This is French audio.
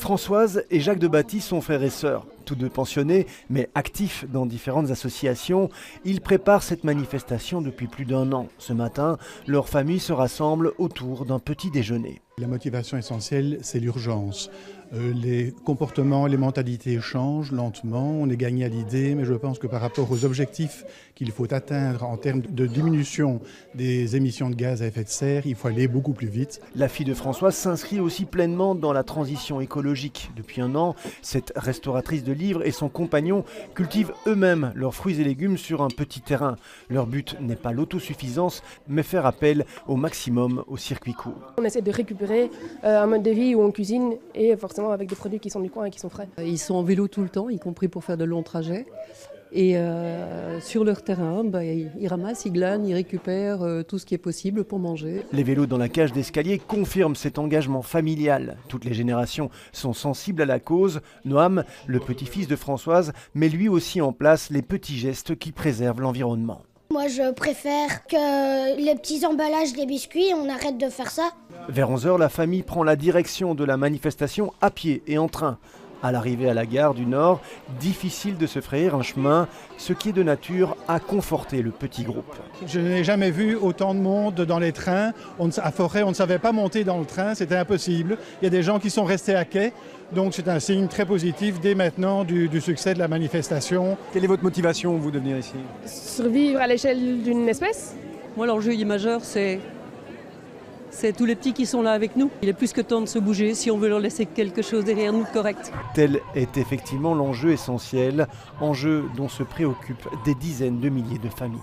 Françoise et Jacques de Batty sont frères et sœurs. Tous deux pensionnés, mais actifs dans différentes associations, ils préparent cette manifestation depuis plus d'1 an. Ce matin, leur famille se rassemble autour d'un petit déjeuner. La motivation essentielle, c'est l'urgence. Les comportements, les mentalités changent lentement, on est gagné à l'idée, mais je pense que par rapport aux objectifs qu'il faut atteindre en termes de diminution des émissions de gaz à effet de serre, il faut aller beaucoup plus vite. La fille de Françoise s'inscrit aussi pleinement dans la transition écologique. Depuis 1 an, cette restauratrice de livres et son compagnon cultivent eux-mêmes leurs fruits et légumes sur un petit terrain. Leur but n'est pas l'autosuffisance, mais faire appel au maximum au circuit court. On essaie de récupérer un mode de vie où on cuisine et forcément avec des produits qui sont du coin et qui sont frais. Ils sont en vélo tout le temps, y compris pour faire de longs trajets. Et sur leur terrain, ils ramassent, ils glanent, ils récupèrent tout ce qui est possible pour manger. Les vélos dans la cage d'escalier confirment cet engagement familial. Toutes les générations sont sensibles à la cause. Noam, le petit-fils de Françoise, met lui aussi en place les petits gestes qui préservent l'environnement. Moi, je préfère que les petits emballages des biscuits, on arrête de faire ça. Vers 11h, la famille prend la direction de la manifestation à pied et en train. À l'arrivée à la gare du Nord, difficile de se frayer un chemin, ce qui est de nature à conforter le petit groupe. Je n'ai jamais vu autant de monde dans les trains. À Forêt, on ne savait pas monter dans le train, c'était impossible. Il y a des gens qui sont restés à quai, donc c'est un signe très positif dès maintenant du succès de la manifestation. Quelle est votre motivation, vous, de venir ici? Survivre à l'échelle d'une espèce. Moi, l'enjeu majeur, c'est tous les petits qui sont là avec nous. Il est plus que temps de se bouger si on veut leur laisser quelque chose derrière nous de correct. Tel est effectivement l'enjeu essentiel, enjeu dont se préoccupent des dizaines de milliers de familles.